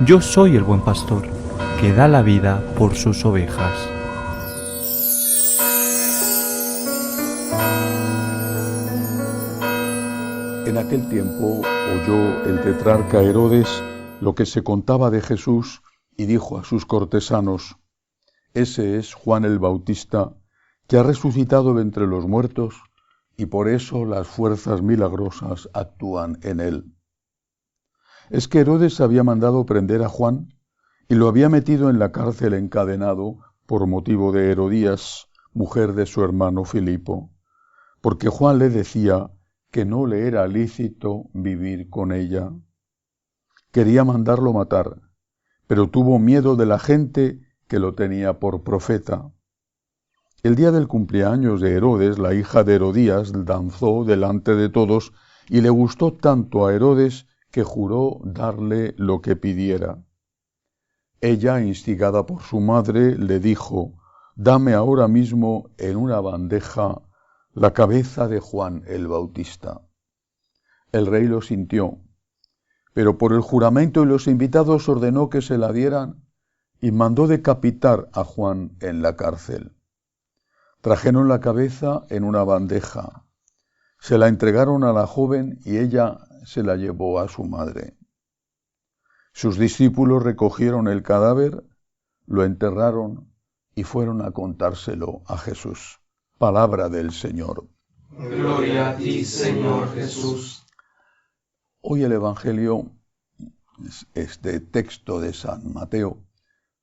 Yo soy el buen pastor, que da la vida por sus ovejas. En aquel tiempo oyó el tetrarca Herodes lo que se contaba de Jesús y dijo a sus cortesanos: Ese es Juan el Bautista, que ha resucitado de entre los muertos, y por eso las fuerzas milagrosas actúan en él. Es que Herodes había mandado prender a Juan y lo había metido en la cárcel encadenado por motivo de Herodías, mujer de su hermano Filipo, porque Juan le decía que no le era lícito vivir con ella. Quería mandarlo matar, pero tuvo miedo de la gente que lo tenía por profeta. El día del cumpleaños de Herodes, la hija de Herodías danzó delante de todos y le gustó tanto a Herodes que juró darle lo que pidiera. Ella, instigada por su madre, le dijo: «Dame ahora mismo en una bandeja la cabeza de Juan el Bautista». El rey lo sintió, pero por el juramento y los invitados ordenó que se la dieran y mandó decapitar a Juan en la cárcel. Trajeron la cabeza en una bandeja, se la entregaron a la joven y ella se la llevó a su madre. Sus discípulos recogieron el cadáver, lo enterraron y fueron a contárselo a Jesús. Palabra del Señor. Gloria a ti, Señor Jesús. Hoy el Evangelio, este texto de San Mateo,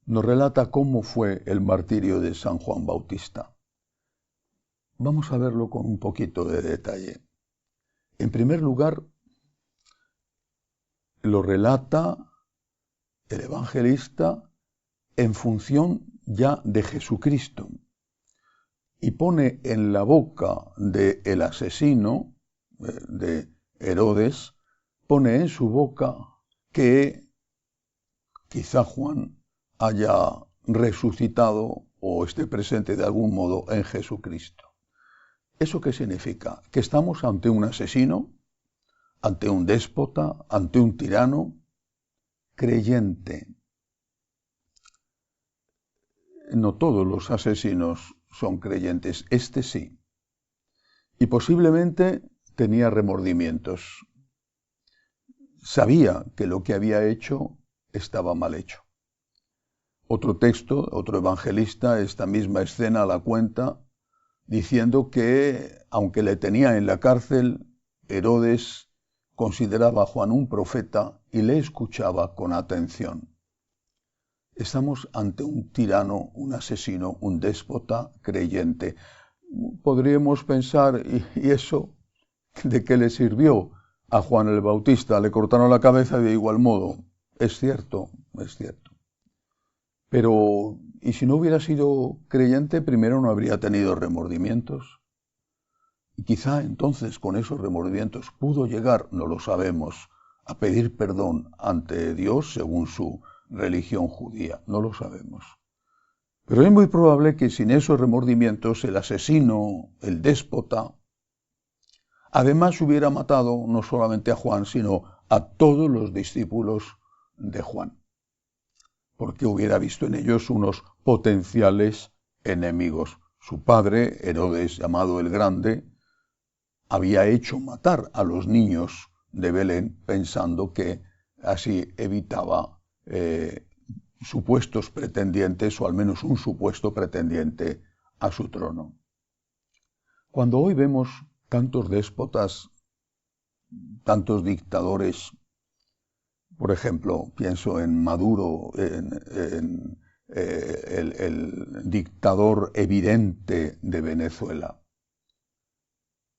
nos relata cómo fue el martirio de San Juan Bautista. Vamos a verlo con un poquito de detalle. En primer lugar, lo relata el evangelista en función ya de Jesucristo y pone en la boca del asesino, de Herodes, pone en su boca que quizá Juan haya resucitado o esté presente de algún modo en Jesucristo. ¿Eso qué significa? Que estamos ante un asesino, ante un déspota, ante un tirano creyente. No todos los asesinos son creyentes, este sí. Y posiblemente tenía remordimientos. Sabía que lo que había hecho estaba mal hecho. Otro texto, otro evangelista, esta misma escena la cuenta diciendo que, aunque le tenía en la cárcel, Herodes consideraba a Juan un profeta y le escuchaba con atención. Estamos ante un tirano, un asesino, un déspota creyente. Podríamos pensar, ¿y eso de qué le sirvió a Juan el Bautista? Le cortaron la cabeza de igual modo. Es cierto, es cierto. Pero, ¿y si no hubiera sido creyente, primero no habría tenido remordimientos? Y quizá entonces con esos remordimientos pudo llegar, no lo sabemos, a pedir perdón ante Dios según su religión judía, no lo sabemos. Pero es muy probable que sin esos remordimientos el asesino, el déspota, además hubiera matado no solamente a Juan, sino a todos los discípulos de Juan, porque hubiera visto en ellos unos potenciales enemigos. Su padre, Herodes, llamado el Grande, había hecho matar a los niños de Belén pensando que así evitaba supuestos pretendientes, o al menos un supuesto pretendiente a su trono. Cuando hoy vemos tantos déspotas, tantos dictadores, por ejemplo, pienso en Maduro, el dictador evidente de Venezuela.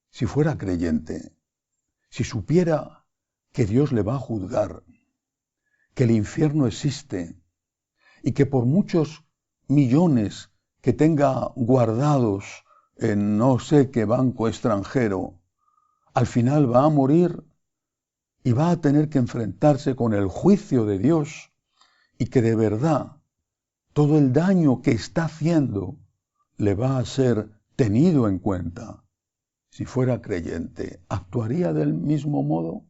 Si fuera creyente, si supiera que Dios le va a juzgar, que el infierno existe y que por muchos millones que tenga guardados en no sé qué banco extranjero, al final va a morir y va a tener que enfrentarse con el juicio de Dios, y que de verdad todo el daño que está haciendo le va a ser tenido en cuenta. Si fuera creyente, ¿actuaría del mismo modo?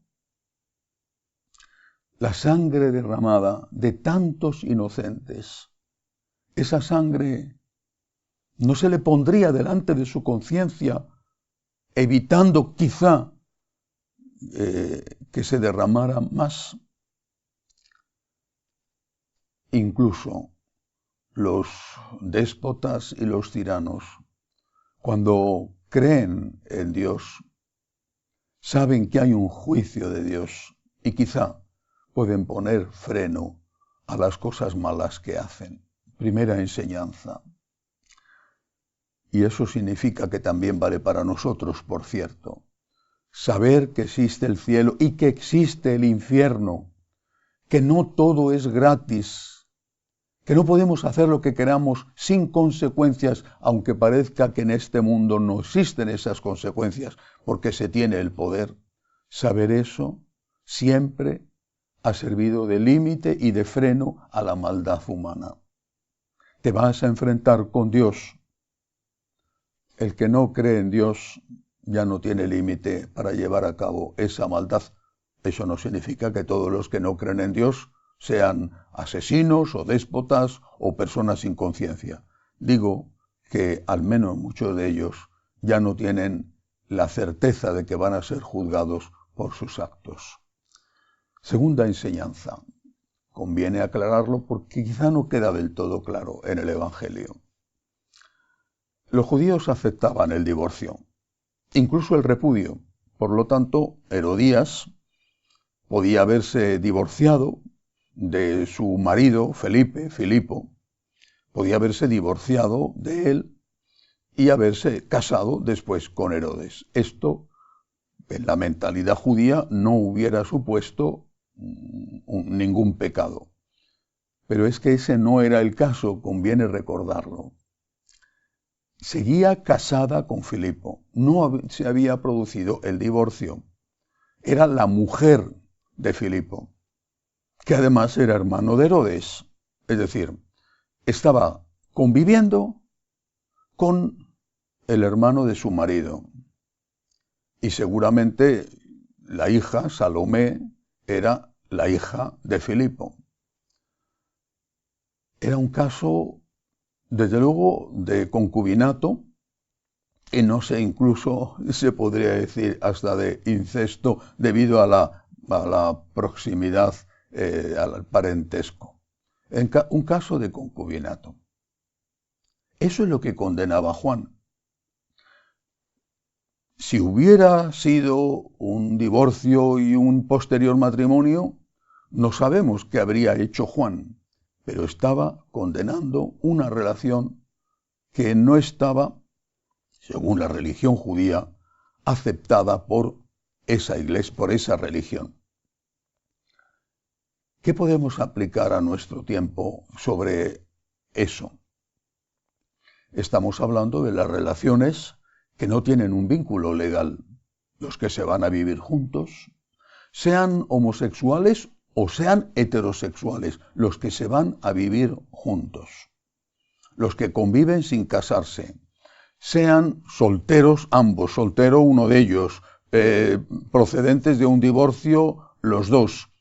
la sangre derramada de tantos inocentes. Esa sangre no se le pondría delante de su conciencia, evitando quizá que se derramara más. Incluso los déspotas y los tiranos, cuando creen en Dios, saben que hay un juicio de Dios y quizá pueden poner freno a las cosas malas que hacen. Primera enseñanza. Y eso significa que también vale para nosotros, por cierto. Saber que existe el cielo y que existe el infierno, que no todo es gratis, que no podemos hacer lo que queramos sin consecuencias, aunque parezca que en este mundo no existen esas consecuencias, porque se tiene el poder. Saber eso siempre ha servido de límite y de freno a la maldad humana. Te vas a enfrentar con Dios. El que no cree en Dios ya no tiene límite para llevar a cabo esa maldad. Eso no significa que todos los que no creen en Dios sean asesinos o déspotas o personas sin conciencia. Digo que al menos muchos de ellos ya no tienen la certeza de que van a ser juzgados por sus actos. Segunda enseñanza. Conviene aclararlo porque quizá no queda del todo claro en el Evangelio. Los judíos aceptaban el divorcio, incluso el repudio. Por lo tanto, Herodías podía haberse divorciado de su marido, Filipo, podía haberse divorciado de él y haberse casado después con Herodes. Esto, en la mentalidad judía, no hubiera supuesto ningún pecado. Pero es que ese no era el caso, conviene recordarlo. Seguía casada con Filipo, no se había producido el divorcio. Era la mujer de Filipo, que además era hermano de Herodes. Es decir, estaba conviviendo con el hermano de su marido. Y seguramente la hija, Salomé, era la hija de Filipo. Era un caso, desde luego, de concubinato, y no sé, incluso se podría decir hasta de incesto, debido a la proximidad, al parentesco. Un caso de concubinato. Eso es lo que condenaba Juan. Si hubiera sido un divorcio y un posterior matrimonio, no sabemos qué habría hecho Juan, pero estaba condenando una relación que no estaba, según la religión judía, aceptada por esa iglesia, por esa religión. ¿Qué podemos aplicar a nuestro tiempo sobre eso? Estamos hablando de las relaciones que no tienen un vínculo legal, los que se van a vivir juntos, sean homosexuales o sean heterosexuales, los que se van a vivir juntos, los que conviven sin casarse, sean solteros ambos, soltero uno de ellos, procedentes de un divorcio los dos,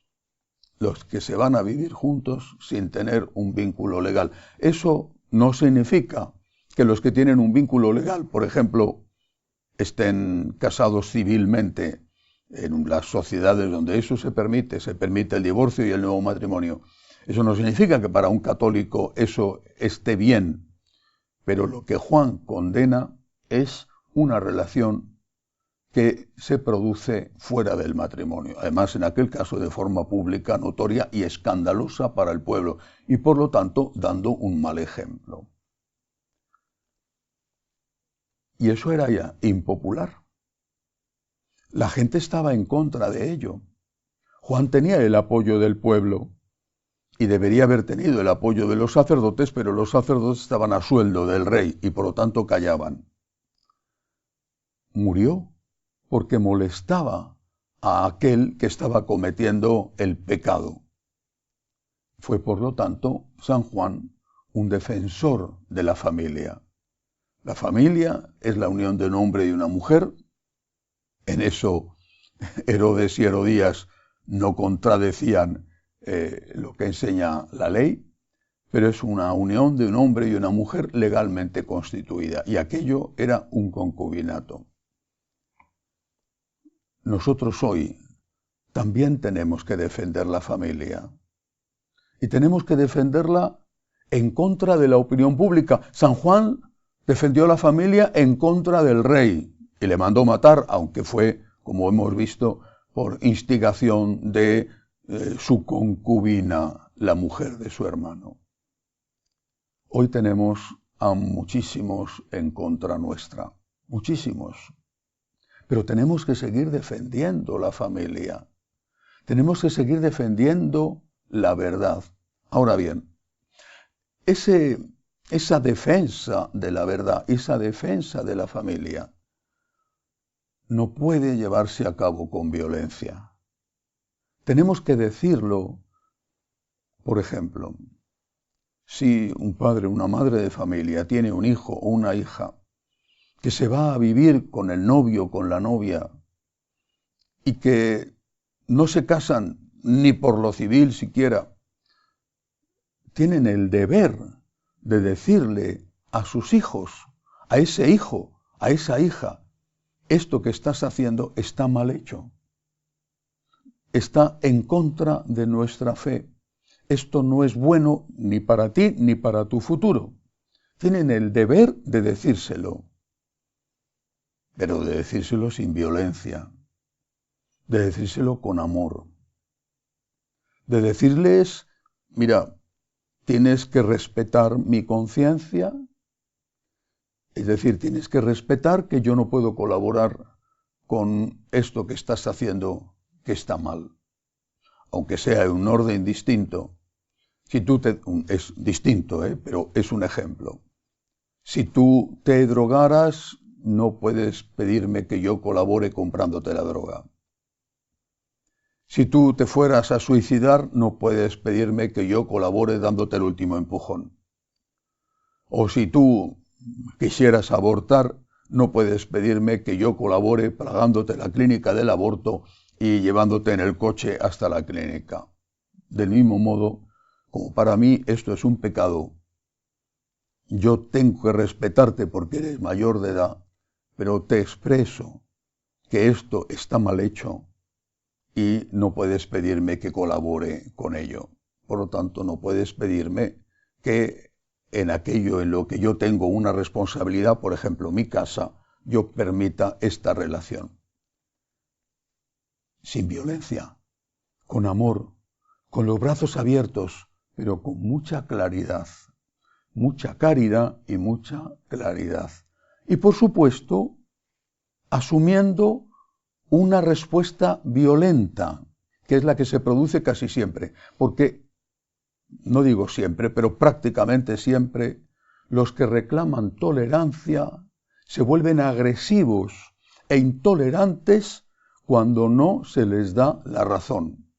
los que se van a vivir juntos sin tener un vínculo legal. Eso no significa que los que tienen un vínculo legal, por ejemplo, estén casados civilmente en las sociedades donde eso se permite el divorcio y el nuevo matrimonio. Eso no significa que para un católico eso esté bien, pero lo que Juan condena es una relación que se produce fuera del matrimonio, además en aquel caso de forma pública, notoria y escandalosa para el pueblo, y por lo tanto dando un mal ejemplo. Y eso era ya impopular. La gente estaba en contra de ello. Juan tenía el apoyo del pueblo y debería haber tenido el apoyo de los sacerdotes, pero los sacerdotes estaban a sueldo del rey y por lo tanto callaban. Murió porque molestaba a aquel que estaba cometiendo el pecado. Fue por lo tanto San Juan un defensor de la familia. La familia es la unión de un hombre y una mujer. En eso Herodes y Herodías no contradecían lo que enseña la ley, pero es una unión de un hombre y una mujer legalmente constituida, y aquello era un concubinato. Nosotros hoy también tenemos que defender la familia, y tenemos que defenderla en contra de la opinión pública. San Juan defendió la familia en contra del rey, y le mandó matar, aunque fue, como hemos visto, por instigación de su concubina, la mujer de su hermano. Hoy tenemos a muchísimos en contra nuestra, muchísimos. Pero tenemos que seguir defendiendo la familia. Tenemos que seguir defendiendo la verdad. Ahora bien, esa defensa de la verdad, esa defensa de la familia, no puede llevarse a cabo con violencia. Tenemos que decirlo, por ejemplo, si un padre o una madre de familia tiene un hijo o una hija que se va a vivir con el novio o con la novia y que no se casan ni por lo civil siquiera, tienen el deber de decirle a sus hijos, a ese hijo, a esa hija, esto que estás haciendo está mal hecho. Está en contra de nuestra fe. Esto no es bueno ni para ti ni para tu futuro. Tienen el deber de decírselo, pero de decírselo sin violencia, de decírselo con amor, de decirles, mira, tienes que respetar mi conciencia, es decir, tienes que respetar que yo no puedo colaborar con esto que estás haciendo que está mal, aunque sea en un orden distinto. Es distinto, pero es un ejemplo. Si tú te drogaras, no puedes pedirme que yo colabore comprándote la droga. Si tú te fueras a suicidar, no puedes pedirme que yo colabore dándote el último empujón. O si tú quisieras abortar, no puedes pedirme que yo colabore pagándote la clínica del aborto y llevándote en el coche hasta la clínica. Del mismo modo, como para mí esto es un pecado, yo tengo que respetarte porque eres mayor de edad, pero te expreso que esto está mal hecho y no puedes pedirme que colabore con ello. Por lo tanto, no puedes pedirme que en aquello en lo que yo tengo una responsabilidad, por ejemplo, mi casa, yo permita esta relación. Sin violencia, con amor, con los brazos abiertos, pero con mucha claridad, mucha caridad y mucha claridad. Y por supuesto, asumiendo una respuesta violenta, que es la que se produce casi siempre, porque, no digo siempre, pero prácticamente siempre, los que reclaman tolerancia se vuelven agresivos e intolerantes cuando no se les da la razón.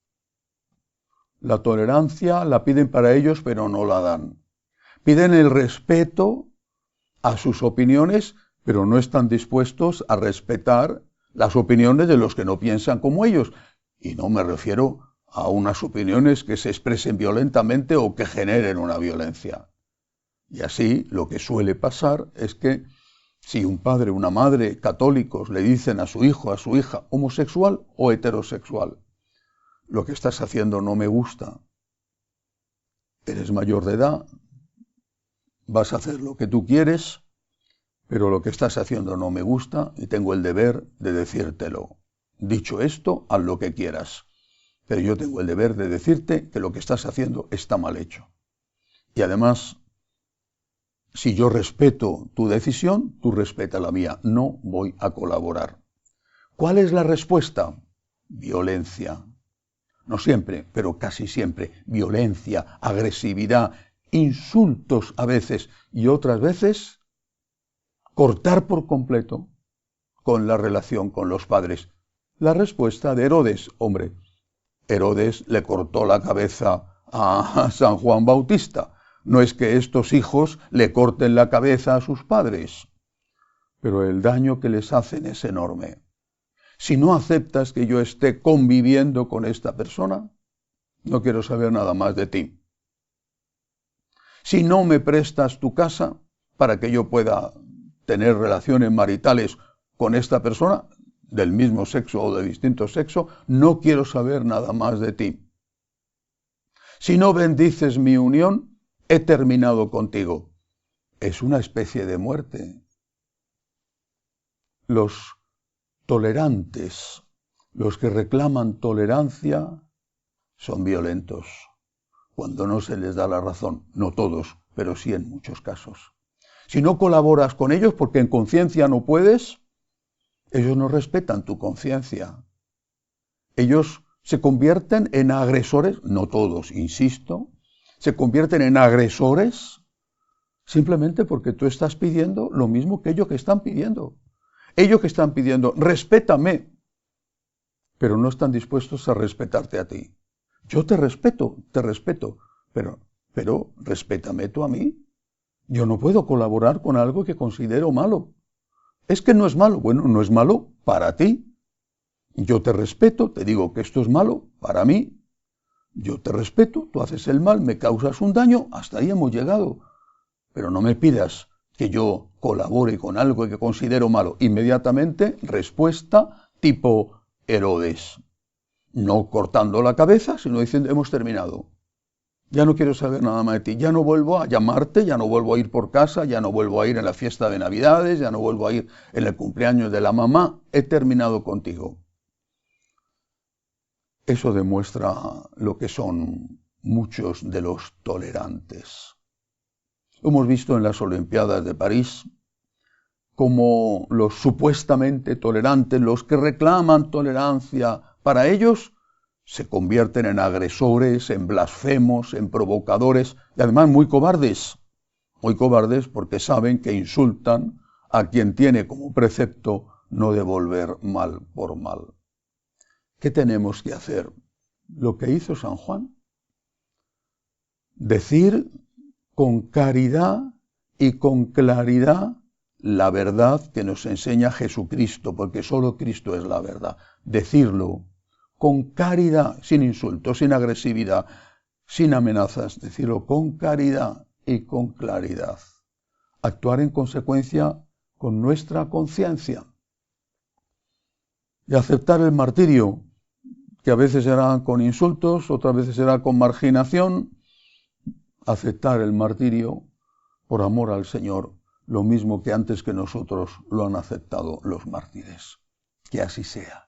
La tolerancia la piden para ellos, pero no la dan. Piden el respeto a sus opiniones, pero no están dispuestos a respetar las opiniones de los que no piensan como ellos. Y no me refiero a unas opiniones que se expresen violentamente o que generen una violencia. Y así lo que suele pasar es que si un padre o una madre católicos le dicen a su hijo, a su hija, homosexual o heterosexual, lo que estás haciendo no me gusta, eres mayor de edad, vas a hacer lo que tú quieres, pero lo que estás haciendo no me gusta y tengo el deber de decírtelo. Dicho esto, haz lo que quieras, pero yo tengo el deber de decirte que lo que estás haciendo está mal hecho. Y además, si yo respeto tu decisión, tú respeta la mía. No voy a colaborar. ¿Cuál es la respuesta? Violencia. No siempre, pero casi siempre. Violencia, agresividad, insultos a veces y otras veces cortar por completo con la relación con los padres. La respuesta de Herodes, hombre, Herodes le cortó la cabeza a San Juan Bautista. No es que estos hijos le corten la cabeza a sus padres, pero el daño que les hacen es enorme. Si no aceptas que yo esté conviviendo con esta persona, no quiero saber nada más de ti. Si no me prestas tu casa para que yo pueda tener relaciones maritales con esta persona, del mismo sexo o de distinto sexo, no quiero saber nada más de ti. Si no bendices mi unión, he terminado contigo. Es una especie de muerte. Los tolerantes, los que reclaman tolerancia, son violentos cuando no se les da la razón. No todos, pero sí en muchos casos. Si no colaboras con ellos porque en conciencia no puedes, ellos no respetan tu conciencia. Ellos se convierten en agresores, no todos, insisto, se convierten en agresores simplemente porque tú estás pidiendo lo mismo que ellos que están pidiendo. Ellos que están pidiendo, respétame, pero no están dispuestos a respetarte a ti. Yo te respeto, pero respétame tú a mí. Yo no puedo colaborar con algo que considero malo. Es que no es malo. Bueno, no es malo para ti. Yo te respeto, te digo que esto es malo para mí. Yo te respeto, tú haces el mal, me causas un daño, hasta ahí hemos llegado. Pero no me pidas que yo colabore con algo que considero malo. Inmediatamente, respuesta tipo Herodes. No cortando la cabeza, sino diciendo, hemos terminado. Ya no quiero saber nada más de ti. Ya no vuelvo a llamarte, ya no vuelvo a ir por casa, ya no vuelvo a ir en la fiesta de Navidades, ya no vuelvo a ir en el cumpleaños de la mamá. He terminado contigo. Eso demuestra lo que son muchos de los tolerantes. Hemos visto en las Olimpiadas de París cómo los supuestamente tolerantes, los que reclaman tolerancia, para ellos se convierten en agresores, en blasfemos, en provocadores y además muy cobardes porque saben que insultan a quien tiene como precepto no devolver mal por mal. ¿Qué tenemos que hacer? Lo que hizo San Juan. Decir con caridad y con claridad la verdad que nos enseña Jesucristo, porque solo Cristo es la verdad. Decirlo con caridad, sin insultos, sin agresividad, sin amenazas. Decirlo con caridad y con claridad. Actuar en consecuencia con nuestra conciencia. Y aceptar el martirio, que a veces será con insultos, otras veces será con marginación. Aceptar el martirio por amor al Señor, lo mismo que antes que nosotros lo han aceptado los mártires. Que así sea.